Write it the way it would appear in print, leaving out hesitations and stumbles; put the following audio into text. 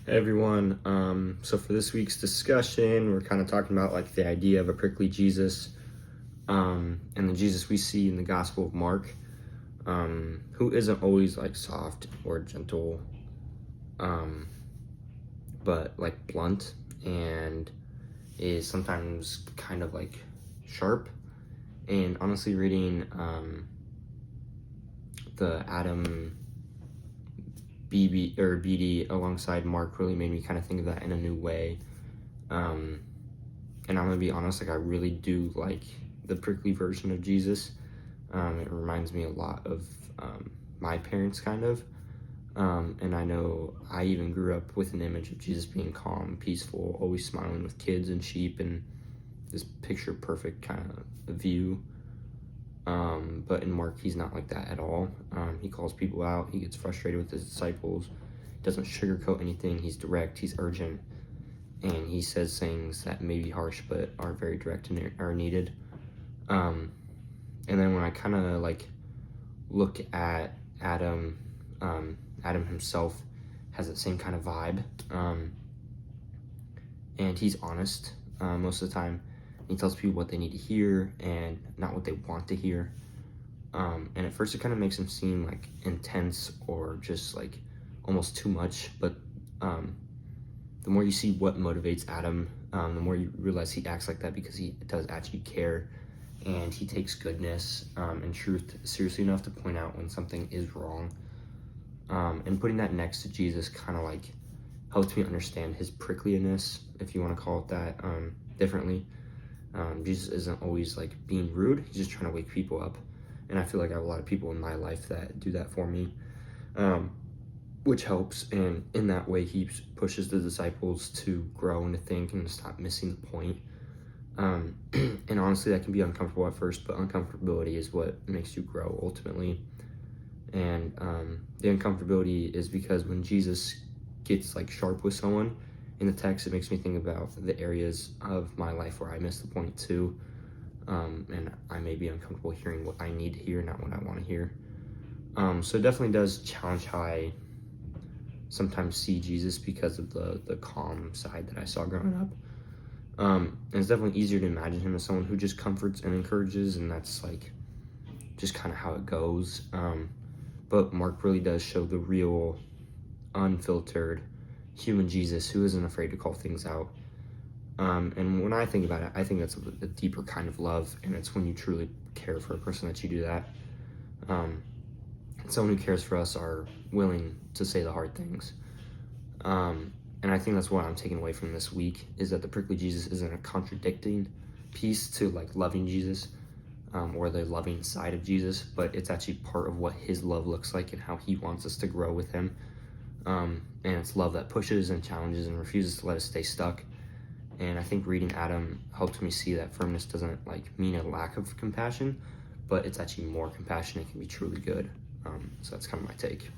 Hey everyone. So for this week's discussion, we're kind of talking about like the idea of a prickly Jesus, and the Jesus we see in the Gospel of Mark, who isn't always like soft or gentle, um, but like blunt and is sometimes kind of like sharp. And honestly, reading the Adam BD alongside Mark really made me kind of think of that in a new way. And I'm gonna be honest, like I really do like the prickly version of Jesus. It reminds me a lot of my parents, kind of. And I know I even grew up with an image of Jesus being calm, peaceful, always smiling with kids and sheep, and this picture perfect kind of view. But in Mark, he's not like that at all. He calls people out. He gets frustrated with his disciples. Doesn't sugarcoat anything. He's direct. He's urgent. And he says things that may be harsh, but are very direct and are needed. And then when I kind of like look at Adam, Adam himself has that same kind of vibe. And he's honest most of the time. He tells people what they need to hear and not what they want to hear. And at first it kind of makes him seem like intense or just like almost too much. But the more you see what motivates Adam, the more you realize he acts like that because he does actually care. And he takes goodness and truth seriously enough to point out when something is wrong. And putting that next to Jesus kind of like helps me understand his prickliness, if you want to call it that, differently. Jesus isn't always like being rude. He's just trying to wake people up. And I feel like I have a lot of people in my life that do that for me, which helps. And in that way, he pushes the disciples to grow and to think and to stop missing the point. And honestly, that can be uncomfortable at first, but uncomfortability is what makes you grow ultimately. And the uncomfortability is because when Jesus gets like sharp with someone in the text, it makes me think about the areas of my life where I miss the point too. And I may be uncomfortable hearing what I need to hear, not what I want to hear. So it definitely does challenge how I sometimes see Jesus because of the calm side that I saw growing up. And it's definitely easier to imagine him as someone who just comforts and encourages, and that's like just kind of how it goes. But Mark really does show the real, unfiltered human Jesus who isn't afraid to call things out. And when I think about it, I think that's a deeper kind of love, and it's when you truly care for a person that you do that. Someone who cares for us are willing to say the hard things. And I think that's what I'm taking away from this week, is that the prickly Jesus isn't a contradicting piece to like loving Jesus, or the loving side of Jesus, but it's actually part of what his love looks like and how he wants us to grow with him. And it's love that pushes and challenges and refuses to let us stay stuck. And I think reading Adam helped me see that firmness doesn't like mean a lack of compassion, but it's actually more compassion. It can be truly good. So that's kind of my take.